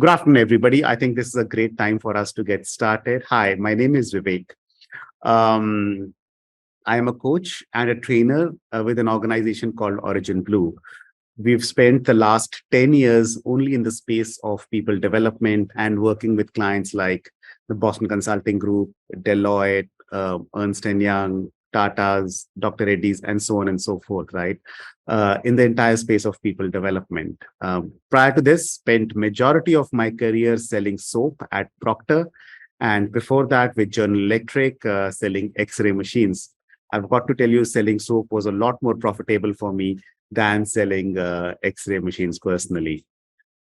Good afternoon, everybody. I think this is a great time for us to get started. Hi, my name is Vivek. Um, I am a coach and a trainer with an organization called Origin Blue. We've spent the last 10 years only in the space of people development and working with clients like the Boston Consulting Group, Deloitte, Ernst& Young, Tata's, Dr. Reddy's, and so on and so forth, right? In the entire space of people development. Prior to this, spent majority of my career selling soap at Procter, and before that with General Electric, selling X-ray machines. I've got to tell you, selling soap was a lot more profitable for me than selling X-ray machines personally.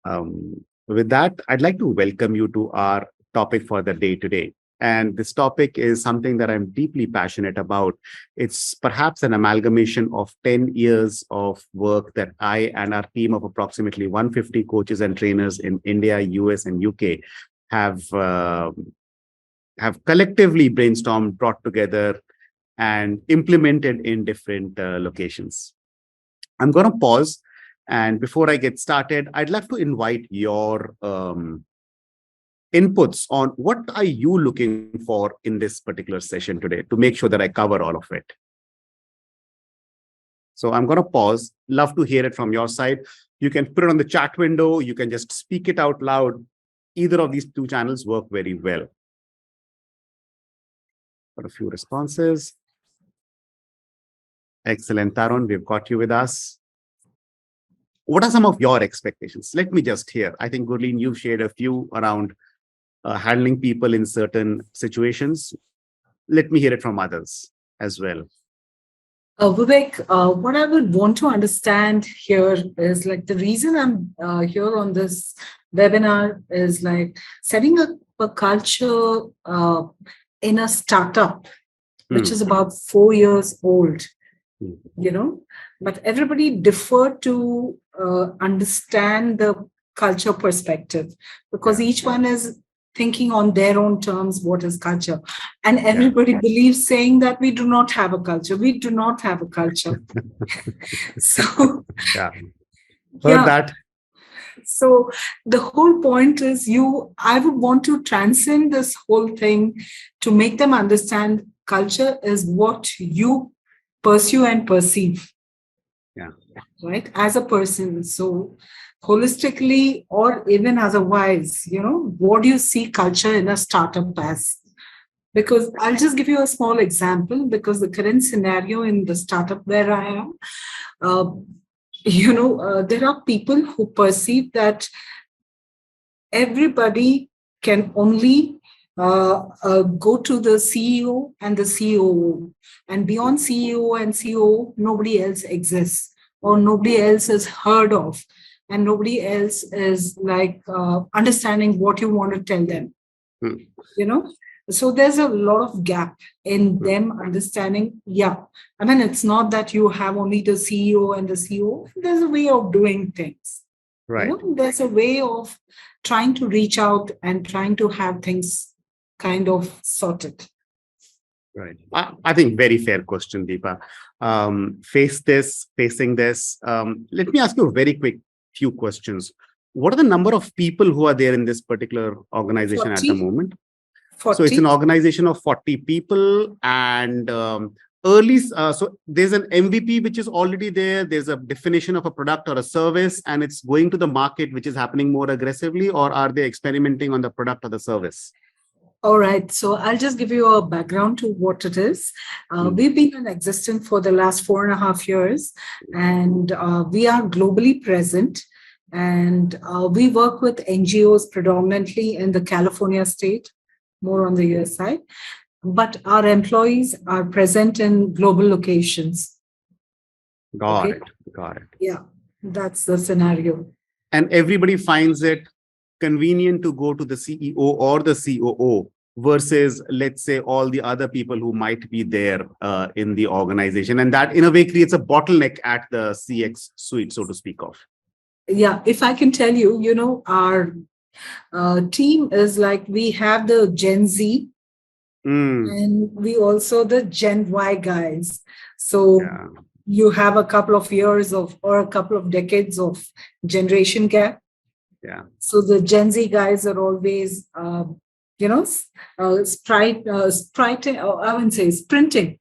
With that, I'd like to welcome you to our topic for the day today. And this topic is something that I'm deeply passionate about. It's perhaps an amalgamation of 10 years of work that I and our team of approximately 150 coaches and trainers in India, US, and UK have collectively brainstormed, brought together, and implemented in different locations. I'm going to pause. And before I get started, I'd love to invite your inputs on what are you looking for in this particular session today to make sure that I cover all of it. So I'm going to pause. Love to hear it from your side. You can put it on the chat window. You can just speak it out loud. Either of these two channels work very well. Got a few responses. Excellent, Tarun. We've got you with us. What are some of your expectations? Let me just hear. I think, Gurleen, you've shared a few around handling people in certain situations. Let me hear it from others as well. Vivek, what I would want to understand here is like the reason I'm here on this webinar is like setting up a culture in a startup, which is about 4 years old, you know, but everybody defer to understand the culture perspective because each one is thinking on their own terms what is culture, and everybody believes saying that we do not have a culture. We do not have a culture. So that. So the whole point is I would want to transcend this whole thing to make them understand culture is what you pursue and perceive. Right, as a person. So holistically, or even otherwise, you know, what do you see culture in a startup as? Because I'll just give you a small example, because the current scenario in the startup where I am, there are people who perceive that everybody can only go to the CEO and the COO, and beyond CEO and COO, nobody else exists, or nobody else is heard of, and nobody else is like understanding what you want to tell them. You know, so there's a lot of gap in them understanding. I mean, it's not that you have only the CEO and the COO. There's a way of doing things. Right. You know, there's a way of trying to reach out and trying to have things kind of sorted. Right. I think very fair question, Deepa. Facing this, let me ask you a very quick few questions. What are the number of people who are there in this particular organization 40. at the moment? 40. So it's an organization of 40 people, and so there's an MVP which is already there. There's a definition of a product or a service, and it's going to the market, which is happening more aggressively, or are they experimenting on the product or the service? All right. So I'll just give you a background to what it is. We've been in existence for the last 4.5 years, and we are globally present. And we work with NGOs predominantly in the California state, more on the US side. But our employees are present in global locations. Got it. Yeah, that's the scenario. And everybody finds it convenient to go to the CEO or the COO versus, let's say, all the other people who might be there in the organization. And that, in a way, creates a bottleneck at the CX suite, so to speak of. Yeah, if I can tell you, you know, our team is like, we have the Gen Z and we also the Gen Y guys. So you have a couple of years of, or a couple of decades of generation gap. Yeah. So the Gen Z guys are always, I wouldn't say sprinting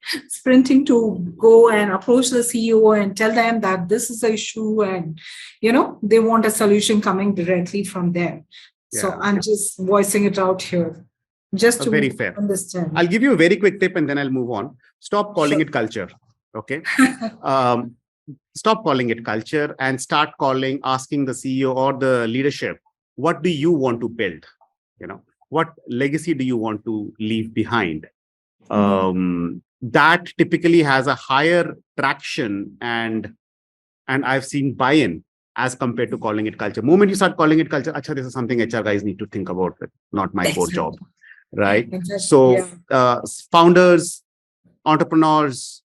to go and approach the CEO and tell them that this is the issue, and they want a solution coming directly from them. So Yeah. I'm just voicing it out here, just Very to fair. I'll understand. give you a very quick tip and then I'll move on. Stop calling Sure. it culture. Okay. Um, Stop calling it culture and start asking the CEO or the leadership, what do you want to build? What legacy do you want to leave behind? Mhm. That typically has a higher traction, and I've seen buy-in as compared to calling it culture. Moment you start calling it culture, acha, this is something HR guys need to think about, not my core job, Exactly. right? Exactly. So Yeah. founders, entrepreneurs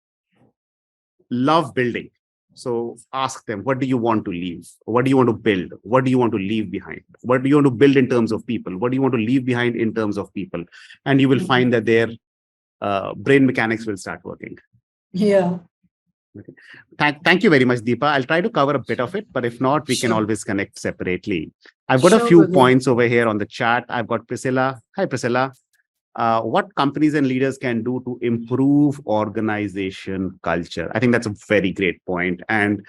love building. So ask them, what do you want to leave? What do you want to build? What do you want to leave behind? What do you want to build in terms of people? What do you want to leave behind in terms of people? And you will Mhm. find that their brain mechanics will start working. Yeah. Okay. Thank you very much, Deepa. I'll try to cover a bit of it, but if not, we can Sure. always connect separately. I've got a Sure, few Vivek. points over here on the chat. I've got Priscilla. Hi, Priscilla. What companies and leaders can do to improve organization culture? I think that's a very great point. And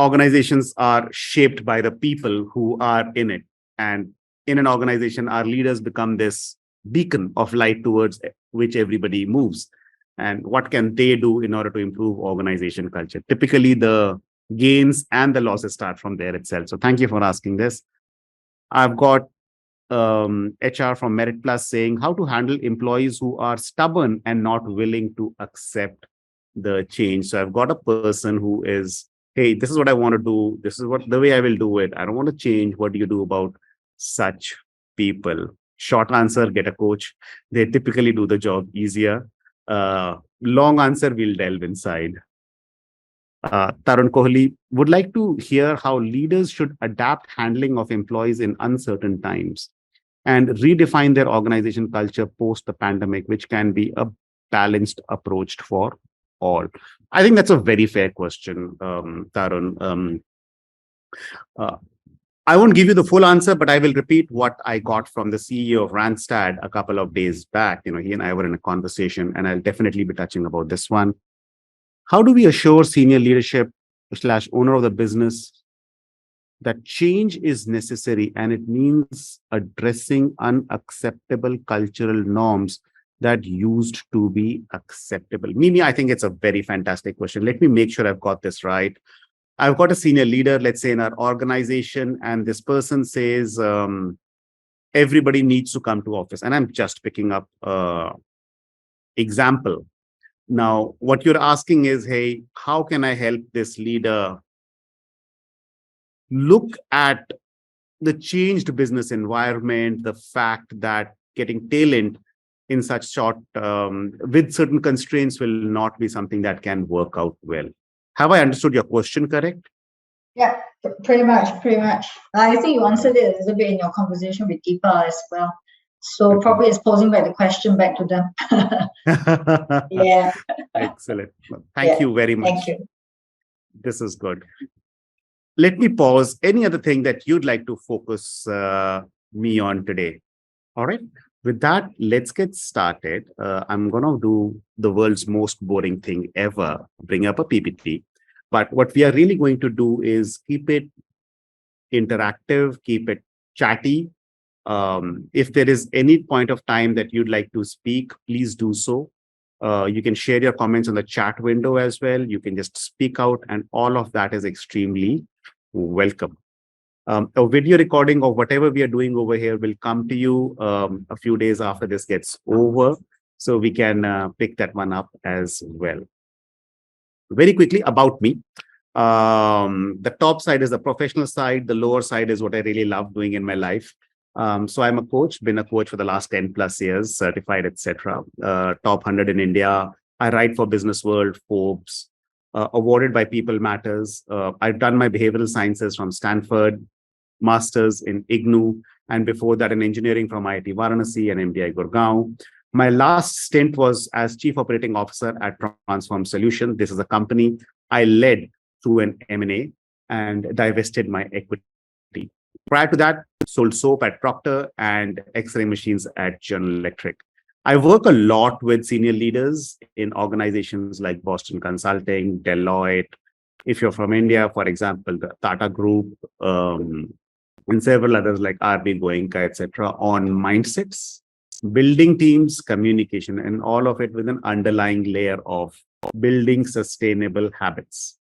organizations are shaped by the people who are in it. And in an organization, our leaders become this beacon of light towards which everybody moves. And what can they do in order to improve organization culture? Typically, the gains and the losses start from there itself. So thank you for asking this. I've got HR from Merit Plus saying how to handle employees who are stubborn and not willing to accept the change. So I've got a person who is, hey, this is what I want to do. This is what the way I will do it. I don't want to change. What do you do about such people? Short answer, get a coach. They typically do the job easier. Long answer, we'll delve inside. Tarun Kohli would like to hear how leaders should adapt handling of employees in uncertain times and redefine their organization culture post the pandemic, which can be a balanced approach for all. I think that's a very fair question, Tarun. Uh, I won't give you the full answer, but I will repeat what I got from the CEO of Randstad a couple of days back. He and I were in a conversation, and I'll definitely be touching about this one. How do we assure senior leadership slash owner of the business that change is necessary and it means addressing unacceptable cultural norms that used to be acceptable? Mimi, I think it's a very fantastic question. Let me make sure I've got this right. I've got a senior leader, let's say in our organization, and this person says everybody needs to come to office. And I'm just picking up example. Now, what you're asking is, hey, how can I help this leader look at the changed business environment, the fact that getting talent in such short, with certain constraints will not be something that can work out well. Have I understood your question correct? Yeah, pretty much, pretty much. I think you answered it a little bit in your conversation with Deepa as well. So Okay. probably it's posing back the question back to them. Yeah. Excellent. Thank you very much. Thank you. This is good. Let me pause. Any other thing that you'd like to focus me on today? All right. With that, let's get started. I'm going to do the world's most boring thing ever, bring up a PPT. But what we are really going to do is keep it interactive, keep it chatty. If there is any point of time that you'd like to speak, please do so. You can share your comments on the chat window as well. You can just speak out, and all of that is extremely welcome. A video recording of whatever we are doing over here will come to you a few days after this gets over, so we can pick that one up as well. Very quickly about me. The top side is the professional side. The lower side is what I really love doing in my life. So I'm a coach, been a coach for the last 10 plus years, certified, etc. Top 100 in India. I write for Business World, Forbes, awarded by People Matters. I've done my behavioral sciences from Stanford, master's in IGNU, and before that in engineering from IIT Varanasi and MDI Gurgaon. My last stint was as Chief Operating Officer at Transform Solution. This is a company I led through an M&A and divested my equity. Prior to that, sold soap at Procter and X-ray machines at General Electric. I work a lot with senior leaders in organizations like Boston Consulting, Deloitte. If you're from India, for example, the Tata Group, and several others like RB Goenka, etc., on mindsets, building teams, communication, and all of it with an underlying layer of building sustainable habits.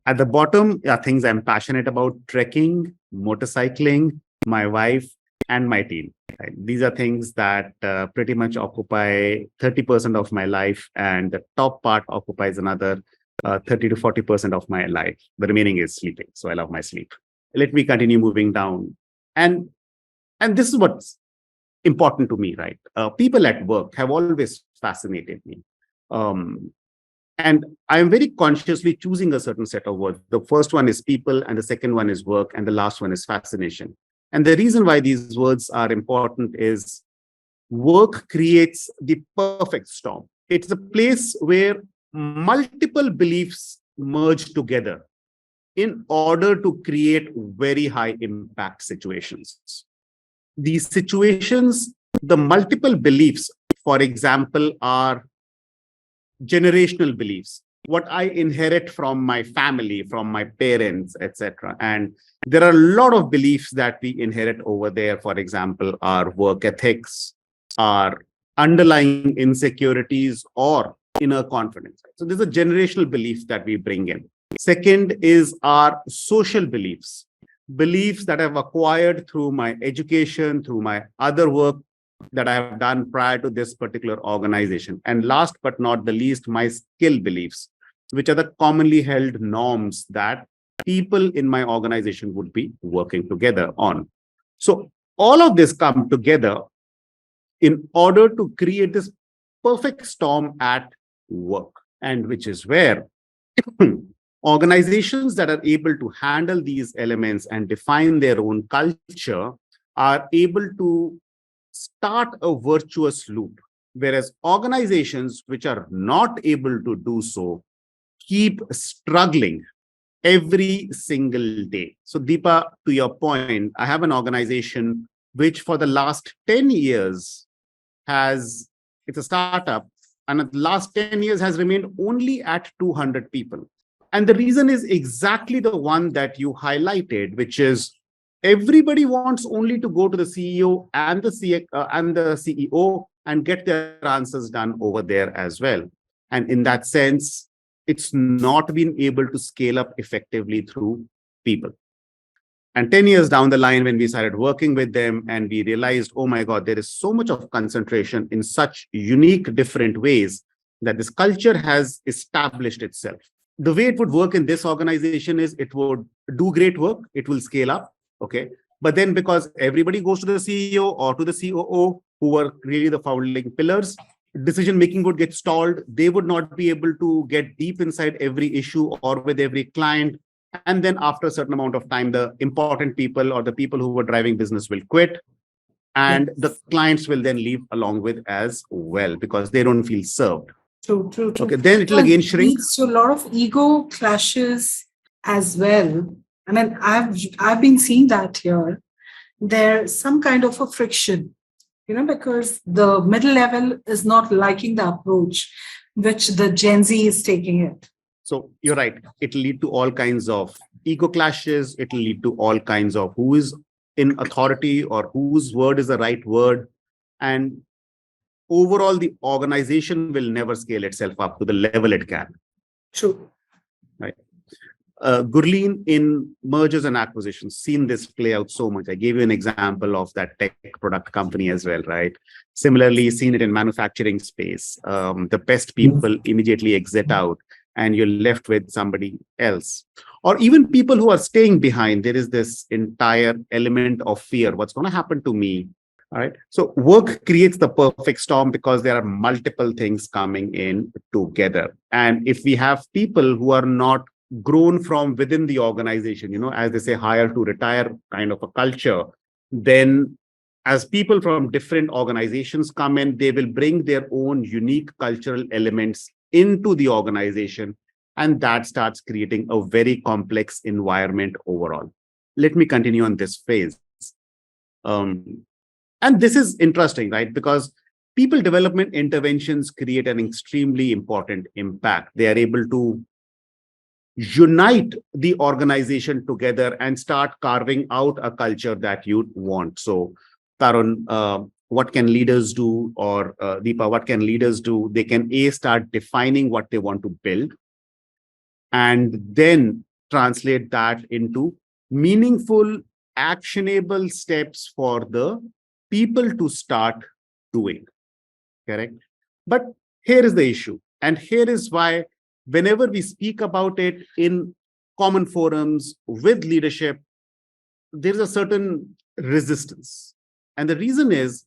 At the bottom are things I'm passionate about: trekking, motorcycling, my wife, and my team. Right? These are things that pretty much occupy 30% of my life, and the top part occupies another 30 to 40% of my life. The remaining is sleeping. So I love my sleep. Let me continue moving down. And this is what's important to me, right? People at work have always fascinated me. And I'm very consciously choosing a certain set of words. The first one is people, and the second one is work, and the last one is fascination. And the reason why these words are important is work creates the perfect storm. It's a place where multiple beliefs merge together in order to create very high impact situations. These situations, the multiple beliefs, for example, are generational beliefs, what I inherit from my family, from my parents, etc. And there are a lot of beliefs that we inherit over there. For example, our work ethics, our underlying insecurities, or inner confidence. So there's a generational belief that we bring in. Second is our social beliefs, beliefs that I've acquired through my education, through my other work that I have done prior to this particular organization. And last but not the least, my skill beliefs, which are the commonly held norms that people in my organization would be working together on. So all of this come together in order to create this perfect storm at work, and which is where organizations that are able to handle these elements and define their own culture are able to start a virtuous loop, whereas organizations which are not able to do so keep struggling every single day. So Deepa, to your point, I have an organization which for the last 10 years it's a startup, and the last 10 years has remained only at 200 people. And the reason is exactly the one that you highlighted, which is everybody wants only to go to the CEO and the CEO and get their answers done over there as well. And in that sense, it's not been able to scale up effectively through people. And 10 years down the line, when we started working with them and we realized, oh my God, there is so much of concentration in such unique, different ways that this culture has established itself. The way it would work in this organization is it would do great work, it will scale up, okay? But then because everybody goes to the CEO or to the COO, who were really the founding pillars, decision-making would get stalled. They would not be able to get deep inside every issue or with every client. And then after a certain amount of time, the important people or the people who were driving business will quit. And the clients will then leave along with as well because they don't feel served. True. Okay, then it will again shrink. Leads to a lot of ego clashes as well. I mean, I've been seeing that here. There's some kind of a friction, because the middle level is not liking the approach which the Gen Z is taking it. So you're right. It'll lead to all kinds of ego clashes. It'll lead to all kinds of who is in authority or whose word is the right word. And overall, the organization will never scale itself up to the level it can. True. Right. Gurleen in mergers and acquisitions, seen this play out so much. I gave you an example of that tech product company as well, right? Similarly, seen it in manufacturing space. The best people immediately exit out and you're left with somebody else. Or even people who are staying behind, there is this entire element of fear. What's going to happen to me? All right. So work creates the perfect storm because there are multiple things coming in together. And if we have people who are not grown from within the organization, as they say, hire to retire kind of a culture, then as people from different organizations come in, they will bring their own unique cultural elements into the organization. And that starts creating a very complex environment overall. let me continue on this phase. Um, and this is interesting, right? Because people development interventions create an extremely important impact. They are able to unite the organization together and start carving out a culture that you want. So, Tarun, what can leaders do, or Deepa, what can leaders do? They can start defining what they want to build, and then translate that into meaningful, actionable steps for the people to start doing. Correct? But here is the issue, and here is why whenever we speak about it in common forums with leadership, there is a certain resistance. And the reason is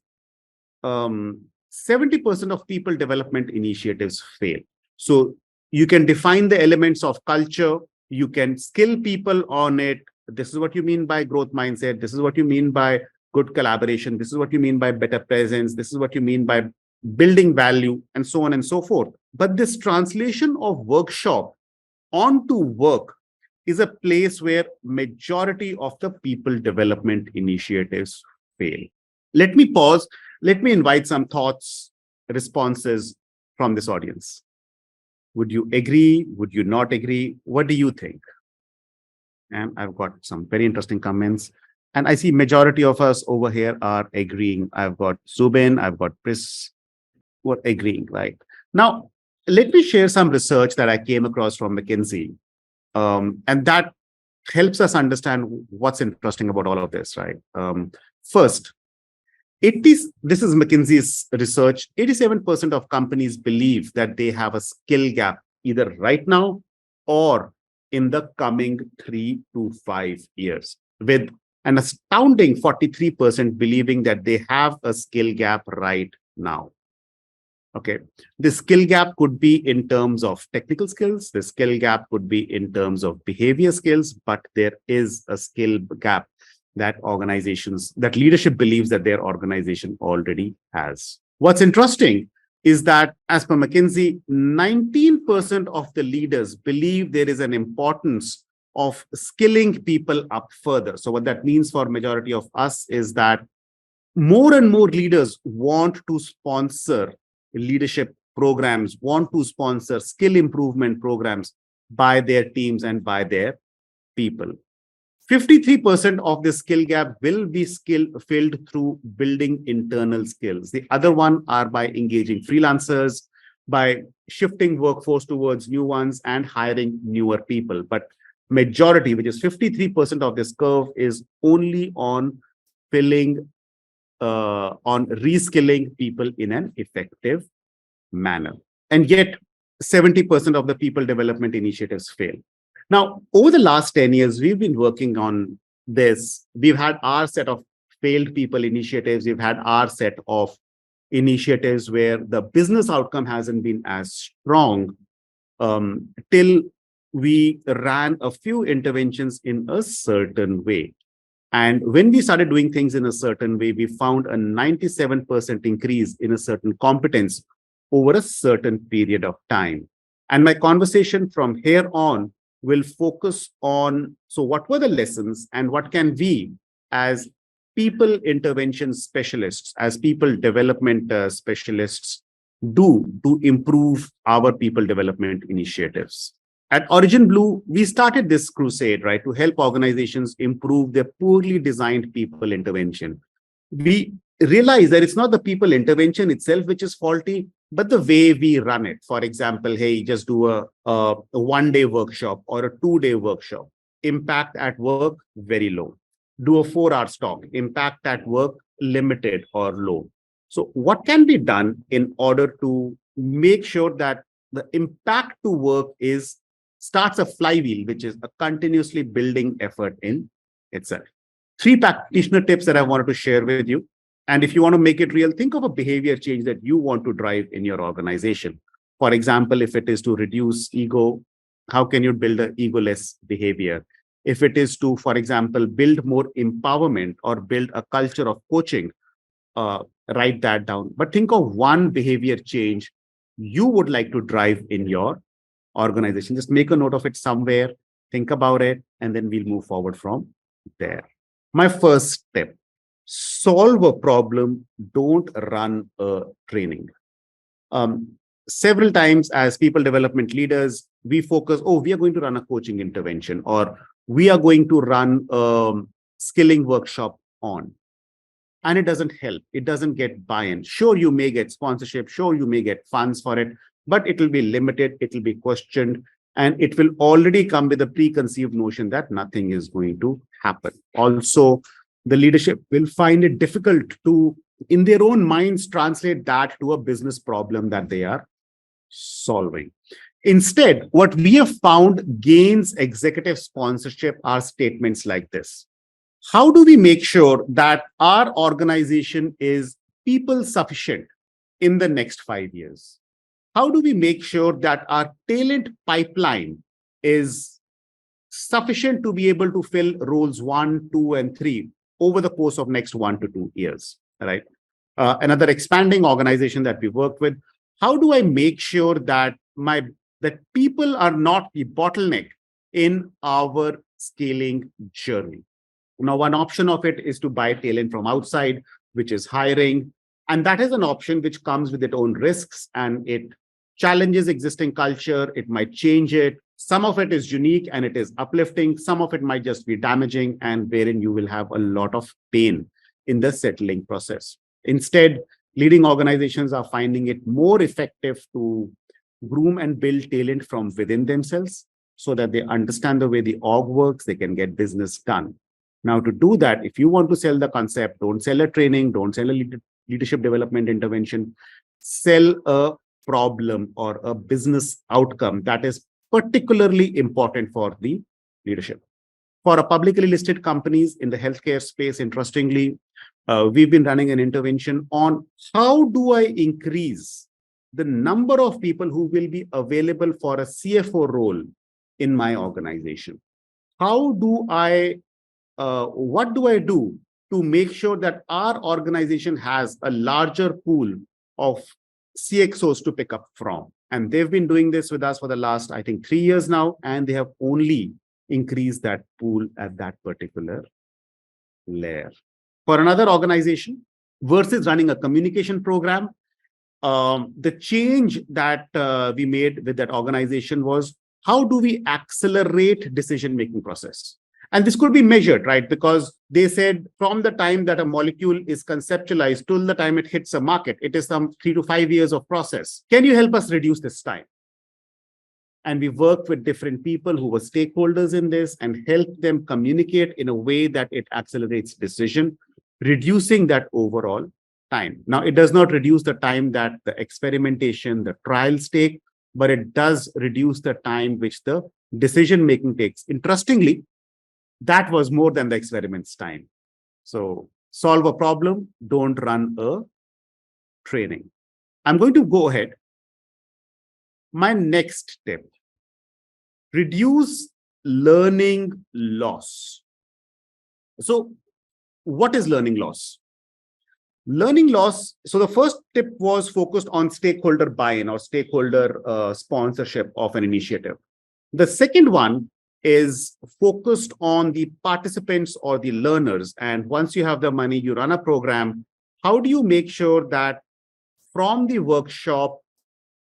70% of people development initiatives fail. So you can define the elements of culture, you can skill people on it. This is what you mean by growth mindset. This is what you mean by good collaboration. This is what you mean by better presence. This is what you mean by building value, and so on and so forth. But this translation of workshop onto work is a place where majority of the people development initiatives fail. Let me pause. Let me invite some thoughts, responses from this audience. Would you agree? Would you not agree? What do you think? And I've got some very interesting comments. And I see majority of us over here are agreeing. I've got Zubin, I've got Pris, who are agreeing, right? Now, let me share some research that I came across from McKinsey. And that helps us understand what's interesting about all of this, right? First, this is McKinsey's research. 87% of companies believe that they have a skill gap either right now or in the coming 3 to 5 years, with an astounding 43% believing that they have a skill gap right now. Okay. The skill gap could be in terms of technical skills. The skill gap could be in terms of behavior skills, but there is a skill gap that leadership believes that their organization already has. What's interesting is that as per McKinsey, 19% of the leaders believe there is an importance of skilling people up further. So what that means for majority of us is that more and more leaders want to sponsor leadership programs, want to sponsor skill improvement programs by their teams and by their people. 53% of the skill gap will be filled through building internal skills. The other one are by engaging freelancers, by shifting workforce towards new ones and hiring newer people. But majority, which is 53% of this curve, is only on reskilling people in an effective manner. And yet 70% of the people development initiatives fail. Now, over the last 10 years, we've been working on this. We've had our set of failed people initiatives. We've had our set of initiatives where the business outcome hasn't been as strong till we ran a few interventions in a certain way. And when we started doing things in a certain way, we found a 97% increase in a certain competence over a certain period of time. And my conversation from here on will focus on, so what were the lessons and what can we as people intervention specialists, as people development specialists do to improve our people development initiatives. At Origin Blue, we started this crusade, right, to help organizations improve their poorly designed people intervention. We realize that it's not the people intervention itself which is faulty, but the way we run it. For example, hey, just do a one-day workshop or a 2-day workshop. Impact at work, very low. Do a 4-hour talk. Impact at work, limited or low. So what can be done in order to make sure that the impact to work starts a flywheel, which is a continuously building effort in itself? 3 practitioner tips that I wanted to share with you. And if you want to make it real, think of a behavior change that you want to drive in your organization. For example, if it is to reduce ego, how can you build an egoless behavior? If it is to, for example, build more empowerment or build a culture of coaching, write that down. But think of one behavior change you would like to drive in your organization. Just make a note of it somewhere, think about it, and then we'll move forward from there. My first step, solve a problem, don't run a training. Um, Several times as people development leaders, we focus, oh, we are going to run a coaching intervention, or we are going to run a skilling workshop on. And it doesn't help. It doesn't get buy-in. Sure, you may get sponsorship. Sure, you may get funds for it, but it will be limited. It will be questioned, and it will already come with a preconceived notion that nothing is going to happen. Also, the leadership will find it difficult to, in their own minds, translate that to a business problem that they are solving. Instead, what we have found gains executive sponsorship are statements like this. How do we make sure that our organization is people sufficient in the next 5 years? How do we make sure that our talent pipeline is sufficient to be able to fill roles 1, 2, and 3 over the course of next 1 to 2 years, right? Another expanding organization that we work with, how do I make sure that that people are not the bottleneck in our scaling journey? Now, one option of it is to buy talent from outside, which is hiring. And that is an option which comes with its own risks, and it challenges existing culture. It might change it. Some of it is unique and it is uplifting. Some of it might just be damaging, and wherein you will have a lot of pain in the settling process. Instead, leading organizations are finding it more effective to groom and build talent from within themselves so that they understand the way the org works, they can get business done. Now, to do that, if you want to sell the concept, don't sell a training, don't sell a leadership development intervention, sell a problem or a business outcome that is particularly important for the leadership. For a publicly listed companies in the healthcare space, interestingly, we've been running an intervention on how do I increase the number of people who will be available for a CFO role in my organization. How do I what do I do to make sure that our organization has a larger pool of CXOs to pick up from? And they've been doing this with us for the last, I think, 3 years now, and they have only increased that pool at that particular layer. For another organization, versus running a communication program, the change that we made with that organization was, how do we accelerate decision-making process? And this could be measured, right? Because they said from the time that a molecule is conceptualized till the time it hits a market, it is some 3 to 5 years of process. Can you help us reduce this time? And we worked with different people who were stakeholders in this and helped them communicate in a way that it accelerates decision, reducing that overall time. Now, it does not reduce the time that the experimentation, the trials take, but it does reduce the time which the decision-making takes. Interestingly, that was more than the experiment's time. So solve a problem, don't run a training. I'm going to go ahead. My next tip, reduce learning loss. So what is learning loss? Learning loss, so the first tip was focused on stakeholder buy-in or stakeholder sponsorship of an initiative. The second one is focused on the participants or the learners. And once you have the money, you run a program. How do you make sure that from the workshop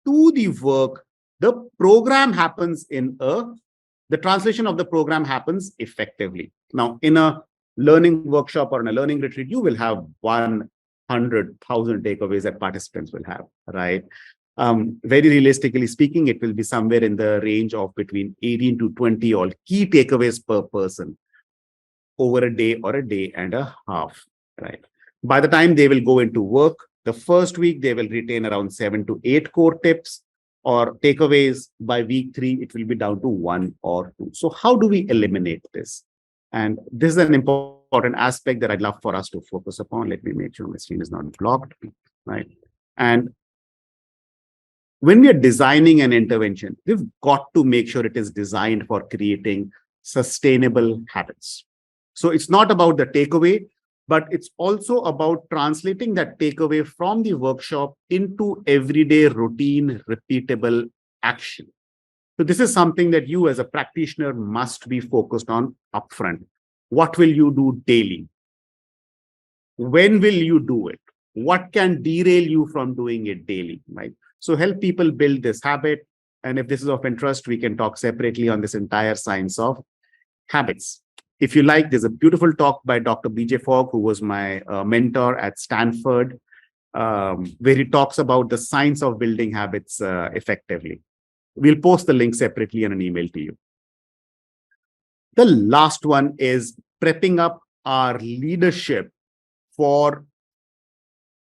to the work, the program happens the translation of the program happens effectively? Now, in a learning workshop or in a learning retreat, you will have 100,000 takeaways that participants will have, right? Very realistically speaking, it will be somewhere in the range of between 18 to 20 all key takeaways per person over a day or a day and a half, right? By the time they will go into work, the first week, they will retain around 7 to 8 core tips or takeaways. By week 3, it will be down to 1 or 2. So how do we eliminate this? And this is an important aspect that I'd love for us to focus upon. Let me make sure my screen is not blocked, right? And when we are designing an intervention, we've got to make sure it is designed for creating sustainable habits. So it's not about the takeaway, but it's also about translating that takeaway from the workshop into everyday routine, repeatable action. So this is something that you as a practitioner must be focused on upfront. What will you do daily? When will you do it? What can derail you from doing it daily, right? So help people build this habit. And if this is of interest, we can talk separately on this entire science of habits. If you like, there's a beautiful talk by Dr. BJ Fogg, who was my mentor at Stanford, where he talks about the science of building habits effectively. We'll post the link separately in an email to you. The last one is prepping up our leadership for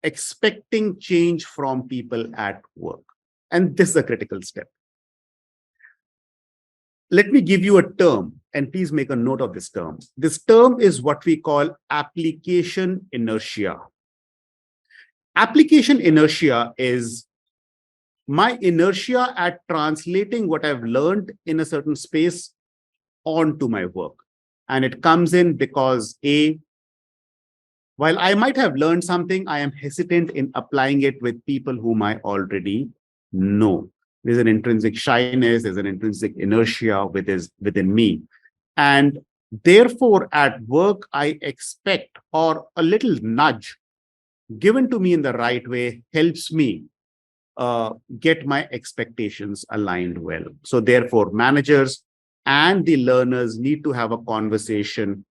expecting change from people at work. And this is a critical step. Let me give you a term, and please make a note of this term. This term is what we call application inertia. Application inertia is my inertia at translating what I've learned in a certain space onto my work. And it comes in because while I might have learned something, I am hesitant in applying it with people whom I already know. There's an intrinsic shyness, there's an intrinsic inertia within me. And therefore, at work, I expect, or a little nudge given to me in the right way helps me get my expectations aligned well. So therefore, managers and the learners need to have a conversation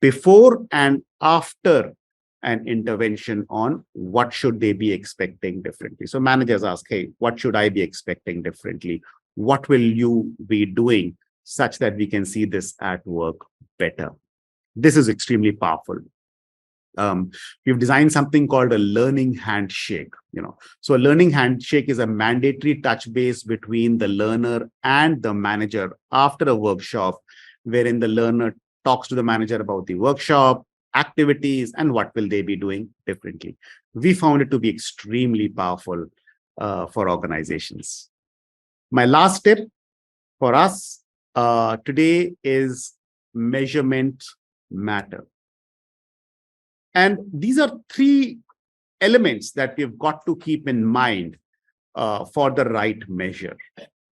before and after an intervention on what should they be expecting differently. So managers ask, hey, what should I be expecting differently? What will you be doing such that we can see this at work better? This is extremely powerful. We've designed something called a learning handshake. So a learning handshake is a mandatory touch base between the learner and the manager after a workshop, wherein the learner talks to the manager about the workshop, activities, and what will they be doing differently. We found it to be extremely powerful for organizations. My last tip for us today is measurement matter. And these are three elements that we've got to keep in mind for the right measure.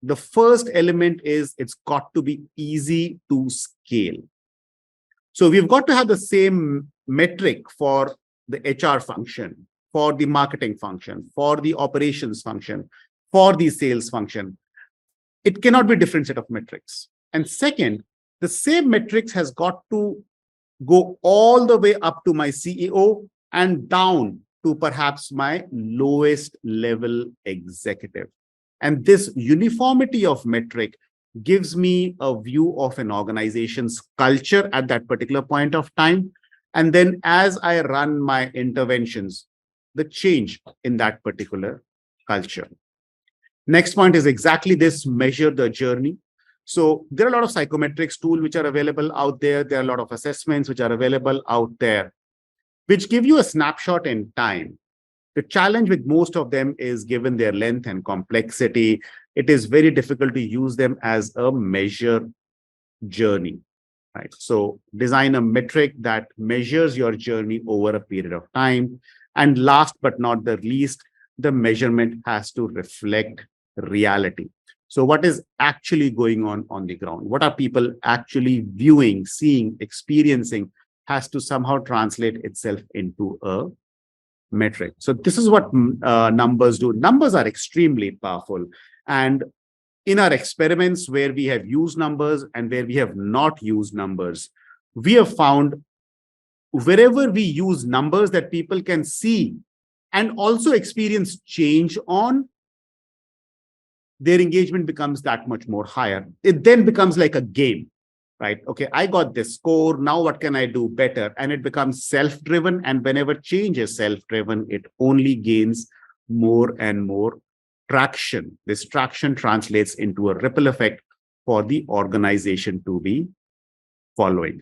The first element is it's got to be easy to scale. So we've got to have the same metric for the HR function, for the marketing function, for the operations function, for the sales function. It cannot be a different set of metrics. And second, the same metrics has got to go all the way up to my CEO and down to perhaps my lowest level executive. And this uniformity of metric gives me a view of an organization's culture at that particular point of time. And then as I run my interventions, the change in that particular culture. Next point is exactly this: measure the journey. So there are a lot of psychometrics tools which are available out there. There are a lot of assessments which are available out there, which give you a snapshot in time. The challenge with most of them is, given their length and complexity, it is very difficult to use them as a measure journey, right? So design a metric that measures your journey over a period of time. And last but not the least, the measurement has to reflect reality. So what is actually going on the ground? What are people actually viewing, seeing, experiencing has to somehow translate itself into a metric. So this is what numbers do. Numbers are extremely powerful. And in our experiments where we have used numbers and where we have not used numbers, we have found wherever we use numbers that people can see and also experience change on, their engagement becomes that much more higher. It then becomes like a game, right? Okay, I got this score. Now what can I do better? And it becomes self-driven. And whenever change is self-driven, it only gains more and more traction. This traction translates into a ripple effect for the organization to be following.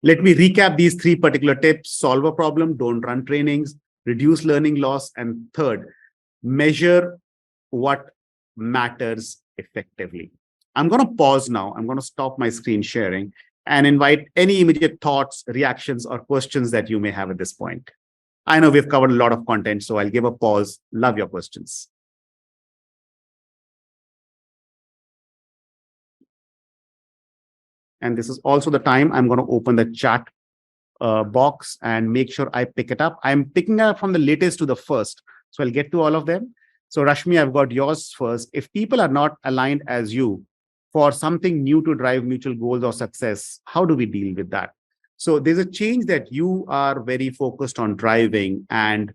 Let me recap these three particular tips: solve a problem, don't run trainings, reduce learning loss, and third, measure what matters effectively. I'm going to pause now. I'm going to stop my screen sharing and invite any immediate thoughts, reactions, or questions that you may have at this point. I know we've covered a lot of content, so I'll give a pause. Love your questions. And this is also the time I'm going to open the chat box and make sure I pick it up. I'm picking up from the latest to the first. So I'll get to all of them. So Rashmi, I've got yours first. If people are not aligned as you for something new to drive mutual goals or success, how do we deal with that? So there's a change that you are very focused on driving, and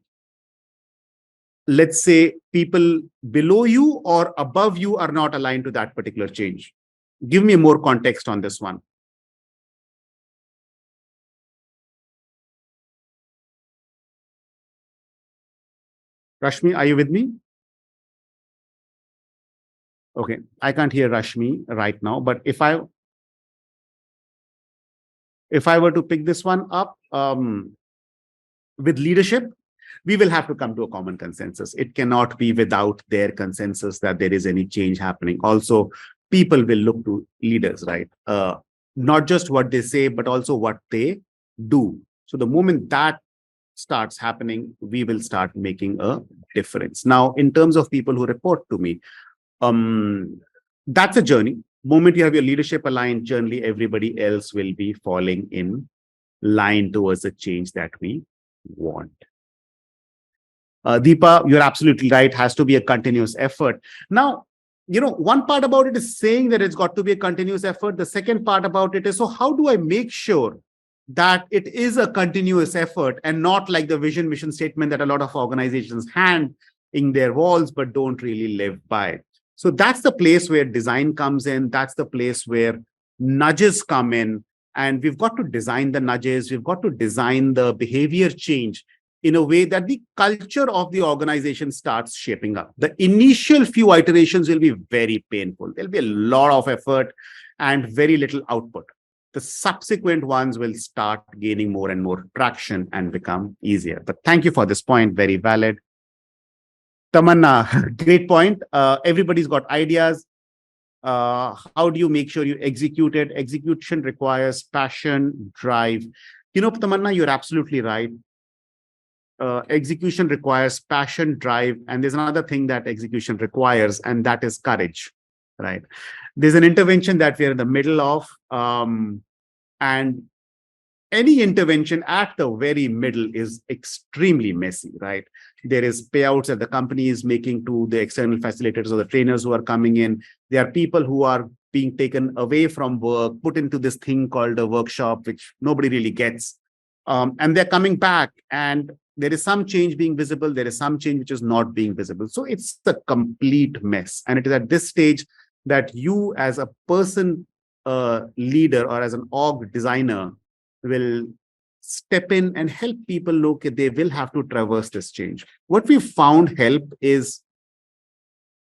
let's say people below you or above you are not aligned to that particular change. Give me more context on this one. Rashmi, are you with me? Okay, I can't hear Rashmi right now, but if I were to pick this one up with leadership, we will have to come to a common consensus. It cannot be without their consensus that there is any change happening. Also, people will look to leaders, right? Not just what they say, but also what they do. So the moment that starts happening, we will start making a difference. Now, in terms of people who report to me, that's a journey. Moment you have your leadership aligned, generally everybody else will be falling in line towards the change that we want. Deepa, you're absolutely right. Has to be a continuous effort. Now, one part about it is saying that it's got to be a continuous effort. The second part about it is, so how do I make sure that it is a continuous effort and not like the vision mission statement that a lot of organizations hand in their walls but don't really live by? So that's the place where design comes in. That's the place where nudges come in. And we've got to design the nudges. We've got to design the behavior change in a way that the culture of the organization starts shaping up. The initial few iterations will be very painful. There'll be a lot of effort and very little output. The subsequent ones will start gaining more and more traction and become easier. But thank you for this point. Very valid. Tamanna, great point. Everybody's got ideas. How do you make sure you execute it? Execution requires passion, drive. Tamanna, you're absolutely right. Execution requires passion, drive, and there's another thing that execution requires, and that is courage, right? There's an intervention that we're in the middle of, and any intervention at the very middle is extremely messy, right? There is payouts that the company is making to the external facilitators or the trainers who are coming in. There are people who are being taken away from work, put into this thing called a workshop, which nobody really gets. And they're coming back, and there is some change being visible. There is some change which is not being visible. So it's a complete mess. And it is at this stage that you as a person leader or as an org designer will step in and help people look at they will have to traverse this change. What we found help is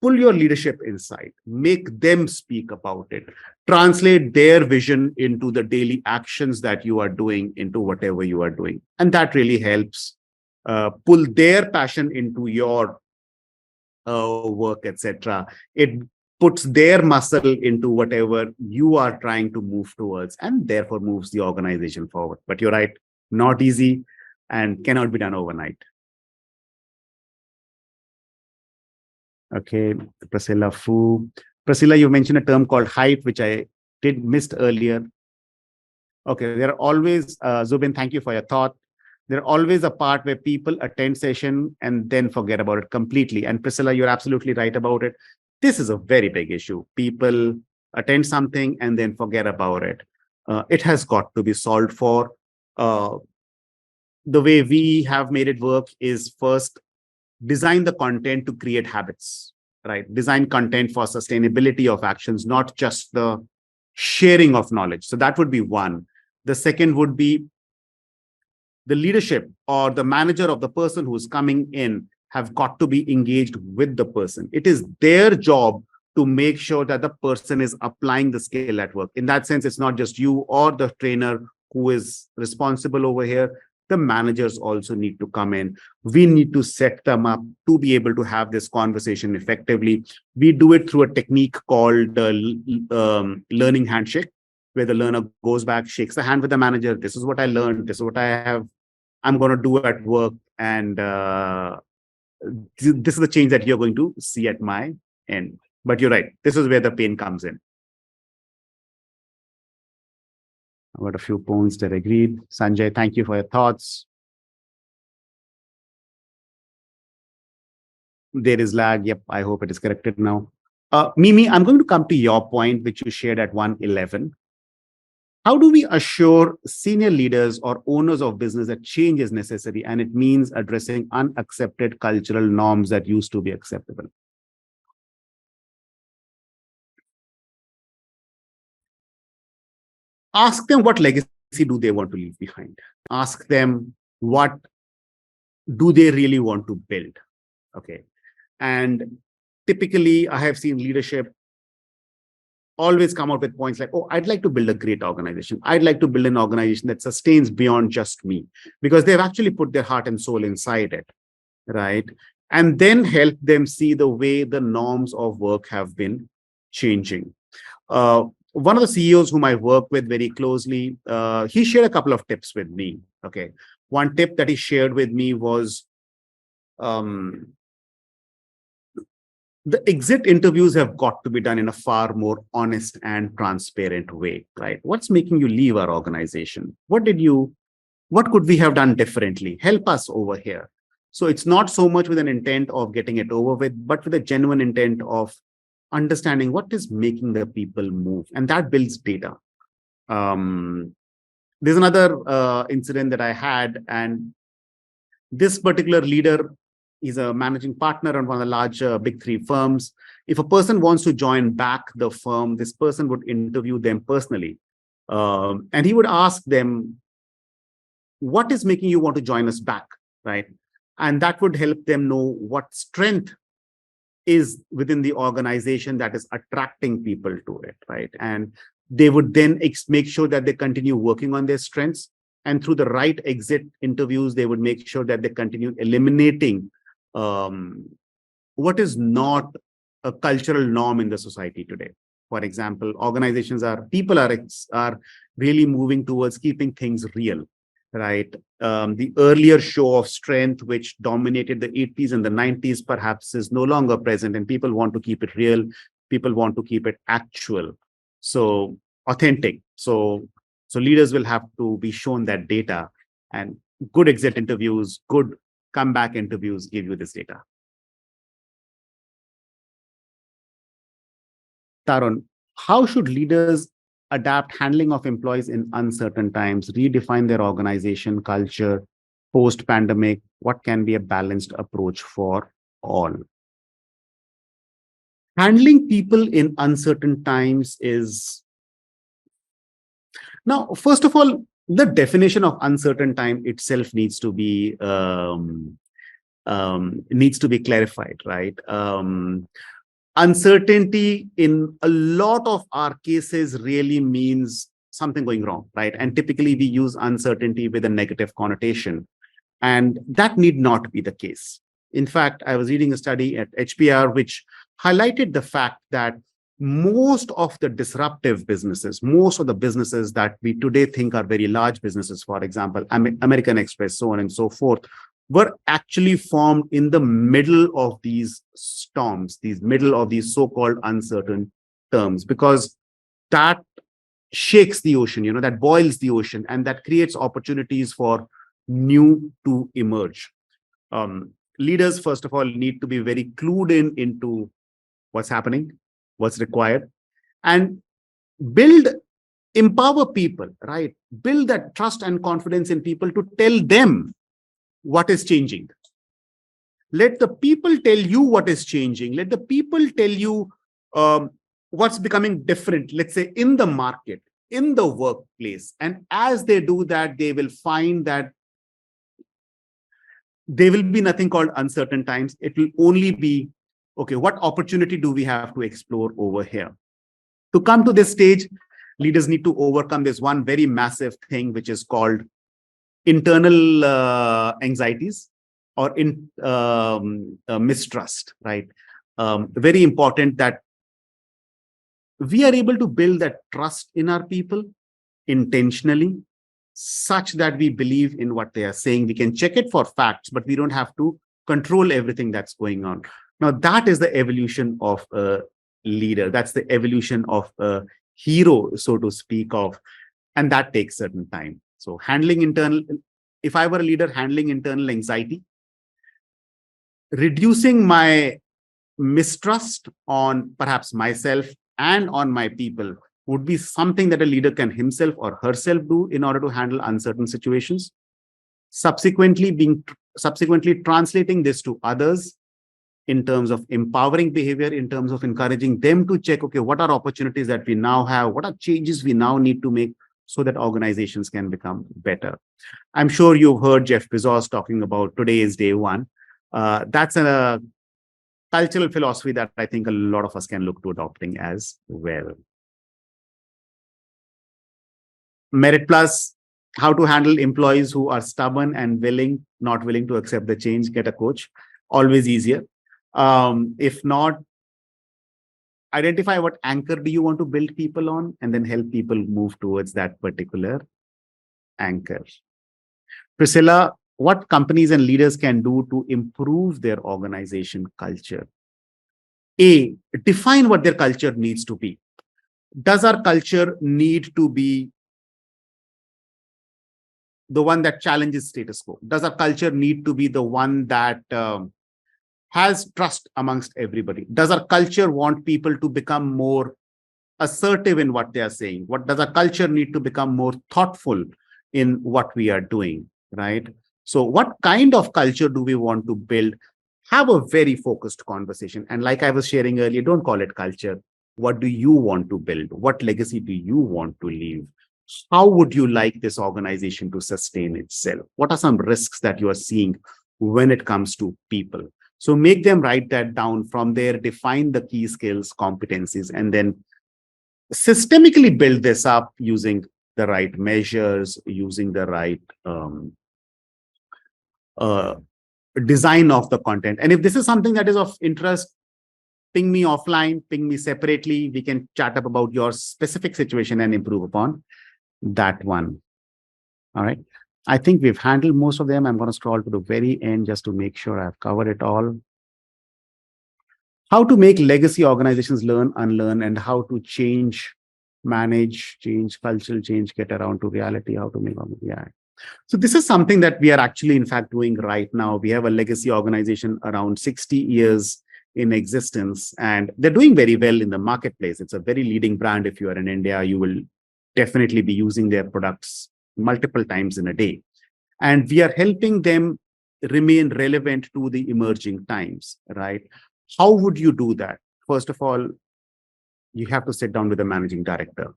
pull your leadership inside, make them speak about it, translate their vision into the daily actions that you are doing into whatever you are doing. And that really helps pull their passion into your work, etc. It puts their muscle into whatever you are trying to move towards, and therefore moves the organization forward. But you're right, not easy and cannot be done overnight. Okay, Priscilla Fu. Priscilla, you mentioned a term called hype, which I missed earlier. Okay, there are always, Zubin, thank you for your thought. There's always a part where people attend session and then forget about it completely. And Priscilla, you're absolutely right about it. This is a very big issue. People attend something and then forget about it. It has got to be solved for. The way we have made it work is first design the content to create habits, right? Design content for sustainability of actions, not just the sharing of knowledge. So that would be one. The second would be the leadership or the manager of the person who's coming in have got to be engaged with the person. It is their job to make sure that the person is applying the skill at work. In that sense, it's not just you or the trainer who is responsible over here. The managers also need to come in. We need to set them up to be able to have this conversation effectively. We do it through a technique called learning handshake, where the learner goes back, shakes the hand with the manager. This is what I learned. This is what I'm going to do at work. And this is the change that you're going to see at my end. But you're right. This is where the pain comes in. I've got a few points that agreed. Sanjay, thank you for your thoughts. There is lag. Yep, I hope it is corrected now. Mimi, I'm going to come to your point, which you shared at 111. How do we assure senior leaders or owners of business that change is necessary and it means addressing unaccepted cultural norms that used to be acceptable? Ask them what legacy do they want to leave behind. Ask them what do they really want to build. Okay. And typically, I have seen leadership always come out with points like, oh, I'd like to build a great organization. I'd like to build an organization that sustains beyond just me, because they've actually put their heart and soul inside it, right? And then help them see the way the norms of work have been changing. One of the CEOs whom I work with very closely, he shared a couple of tips with me. Okay. One tip that he shared with me was, the exit interviews have got to be done in a far more honest and transparent way, right? What's making you leave our organization? What could we have done differently? Help us over here. So it's not so much with an intent of getting it over with, but with a genuine intent of understanding what is making the people move. And that builds data. There's another incident that I had, and this particular leader is a managing partner on one of the large big three firms. If a person wants to join back the firm, this person would interview them personally. And he would ask them, what is making you want to join us back, right? And that would help them know what strength is within the organization that is attracting people to it, right? And they would then make sure that they continue working on their strengths. And through the right exit interviews, they would make sure that they continue eliminating what is not a cultural norm in the society today. For example, people are really moving towards keeping things real, right? The earlier show of strength, which dominated the 80s and the 90s, perhaps is no longer present, and people want to keep it real. People want to keep it actual, so authentic. So leaders will have to be shown that data, and good exit interviews, good comeback interviews give you this data. Tarun, how should leaders adapt handling of employees in uncertain times, redefine their organization culture post-pandemic? What can be a balanced approach for all? Handling people in uncertain times is... Now, first of all, the definition of uncertain time itself needs to be clarified, right? Uncertainty in a lot of our cases really means something going wrong, right? And typically we use uncertainty with a negative connotation, and that need not be the case. In fact, I was reading a study at HBR which highlighted the fact that most of the disruptive businesses, most of the businesses that we today think are very large businesses, for example, American Express, so on and so forth, were actually formed in the middle of these storms, middle of these so-called uncertain terms, because that shakes the ocean, that boils the ocean, and that creates opportunities for new to emerge. Leaders, first of all, need to be very clued into what's happening, what's required, and empower people, right? Build that trust and confidence in people to tell them what is changing. Let the people tell you what is changing. Let the people tell you what's becoming different, let's say, in the market, in the workplace. And as they do that, they will find that there will be nothing called uncertain times. It will only be, okay, what opportunity do we have to explore over here? To come to this stage, leaders need to overcome this one very massive thing, which is called internal anxieties or mistrust, right? Very important that we are able to build that trust in our people intentionally, such that we believe in what they are saying. We can check it for facts, but we don't have to control everything that's going on. Now, that is the evolution of a leader. That's the evolution of a hero, so to speak, of And that takes certain time. So if I were a leader, handling internal anxiety, reducing my mistrust on perhaps myself and on my people would be something that a leader can himself or herself do in order to handle uncertain situations. Subsequently translating this to others in terms of empowering behavior, in terms of encouraging them to check, okay, what are opportunities that we now have? What are changes we now need to make so that organizations can become better? I'm sure you've heard Jeff Bezos talking about today is day one. That's a cultural philosophy that I think a lot of us can look to adopting as well. Merit Plus, how to handle employees who are stubborn and not willing to accept the change, get a coach. Always easier. If not, identify what anchor do you want to build people on, and then help people move towards that particular anchor. Priscilla, what companies and leaders can do to improve their organization culture? A, define what their culture needs to be. Does our culture need to be the one that challenges status quo? Does our culture need to be the one that has trust amongst everybody? Does our culture want people to become more assertive in what they are saying? What does our culture need to become more thoughtful in what we are doing, right? So what kind of culture do we want to build? Have a very focused conversation. And like I was sharing earlier, don't call it culture. What do you want to build? What legacy do you want to leave? How would you like this organization to sustain itself? What are some risks that you are seeing when it comes to people? So make them write that down. From there, define the key skills, competencies, and then systemically build this up using the right measures, using the right design of the content. And if this is something that is of interest, ping me offline, ping me separately. We can chat up about your specific situation and improve upon that one. All right. I think we've handled most of them. I'm going to scroll to the very end just to make sure I've covered it all. How to make legacy organizations learn, unlearn, and how to change, manage, change, cultural change, get around to reality, how to make, yeah. So this is something that we are actually, in fact, doing right now. We have a legacy organization around 60 years in existence, and they're doing very well in the marketplace. It's a very leading brand. If you are in India, you will definitely be using their products multiple times in a day. And we are helping them remain relevant to the emerging times, right? How would you do that? First of all, you have to sit down with the managing director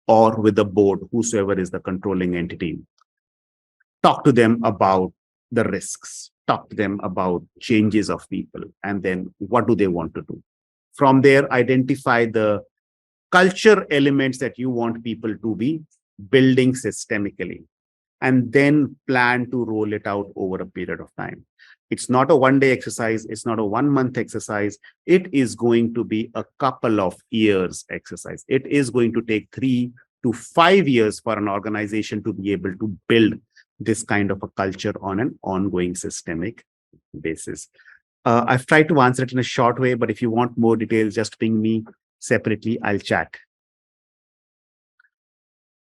or with the board, whosoever is the controlling entity. Talk to them about the risks, talk to them about changes of people, and then what do they want to do? From there, identify the culture elements that you want people to be building systemically, and then plan to roll it out over a period of time. It's not a one-day exercise. It's not a 1 month exercise. It is going to be a couple of years exercise. It is going to take 3 to 5 years for an organization to be able to build this kind of a culture on an ongoing systemic basis. I've tried to answer it in a short way, but if you want more details, just ping me separately. I'll chat.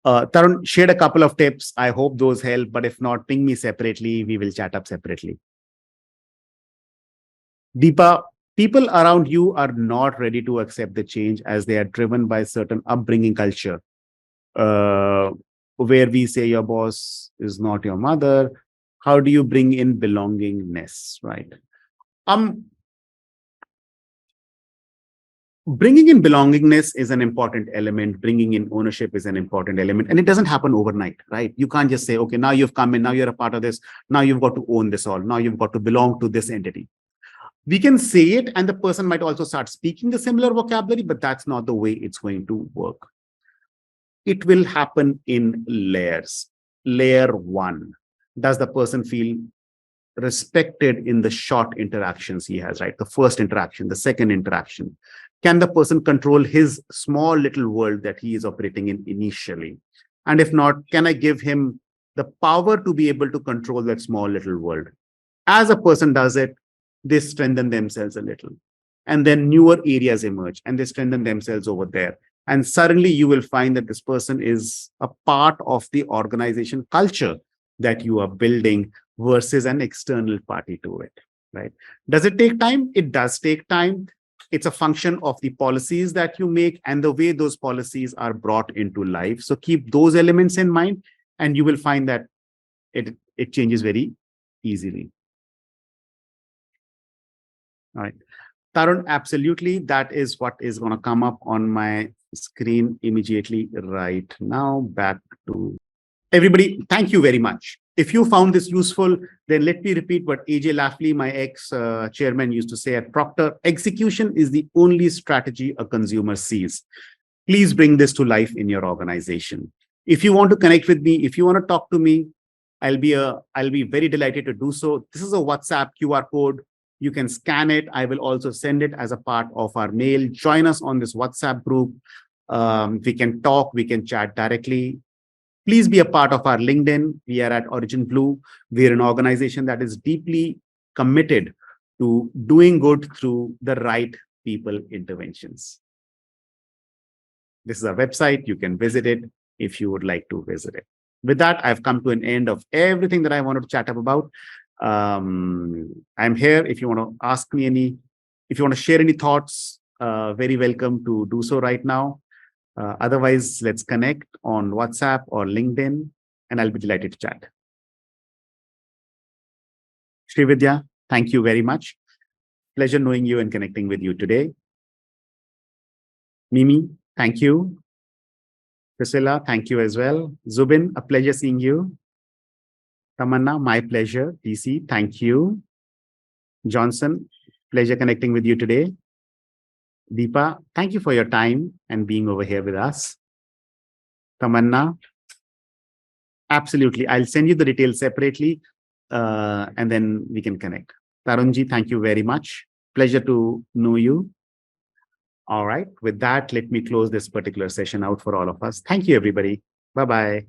Tarun shared a couple of tips. I hope those help, but if not, ping me separately. We will chat up separately. Deepa, people around you are not ready to accept the change as they are driven by certain upbringing culture, where we say your boss is not your mother. How do you bring in belongingness, right? Bringing in belongingness is an important element. Bringing in ownership is an important element. And it doesn't happen overnight, right? You can't just say, okay, now you've come in, now you're a part of this. Now you've got to own this all. Now you've got to belong to this entity. We can say it, and the person might also start speaking the similar vocabulary, but that's not the way it's going to work. It will happen in layers. Layer 1, does the person feel respected in the short interactions he has, right? The first interaction, the second interaction. Can the person control his small little world that he is operating in initially? And if not, can I give him the power to be able to control that small little world? As a person does it, they strengthen themselves a little. And then newer areas emerge and they strengthen themselves over there. And suddenly you will find that this person is a part of the organization culture that you are building versus an external party to it, right? Does it take time? It does take time. It's a function of the policies that you make and the way those policies are brought into life. So keep those elements in mind, and you will find that it changes very easily. All right. Tarun, absolutely. That is what is going to come up on my screen immediately right now. Back to everybody. Thank you very much. If you found this useful, then let me repeat what AJ Lafley, my ex-chairman, used to say at Procter: execution is the only strategy a consumer sees. Please bring this to life in your organization. If you want to connect with me, if you want to talk to me, I'll be very delighted to do so. This is a WhatsApp QR code. You can scan it. I will also send it as a part of our mail. Join us on this WhatsApp group. We can talk, we can chat directly. Please be a part of our LinkedIn. We are at Origin Blue. We are an organization that is deeply committed to doing good through the right people interventions. This is our website. You can visit it if you would like to visit it. With that, I've come to an end of everything that I wanted to chat up about. I'm here if you want to ask me if you want to share any thoughts, very welcome to do so right now. Otherwise, let's connect on WhatsApp or LinkedIn, and I'll be delighted to chat. Srividya, thank you very much. Pleasure knowing you and connecting with you today. Mimi, thank you. Priscilla, thank you as well. Zubin, a pleasure seeing you. Tamanna, my pleasure. DC, thank you. Johnson, pleasure connecting with you today. Deepa, thank you for your time and being over here with us. Tamanna, absolutely. I'll send you the details separately and then we can connect. Tarunji, thank you very much. Pleasure to know you. All right. With that, let me close this particular session out for all of us. Thank you, everybody. Bye-bye.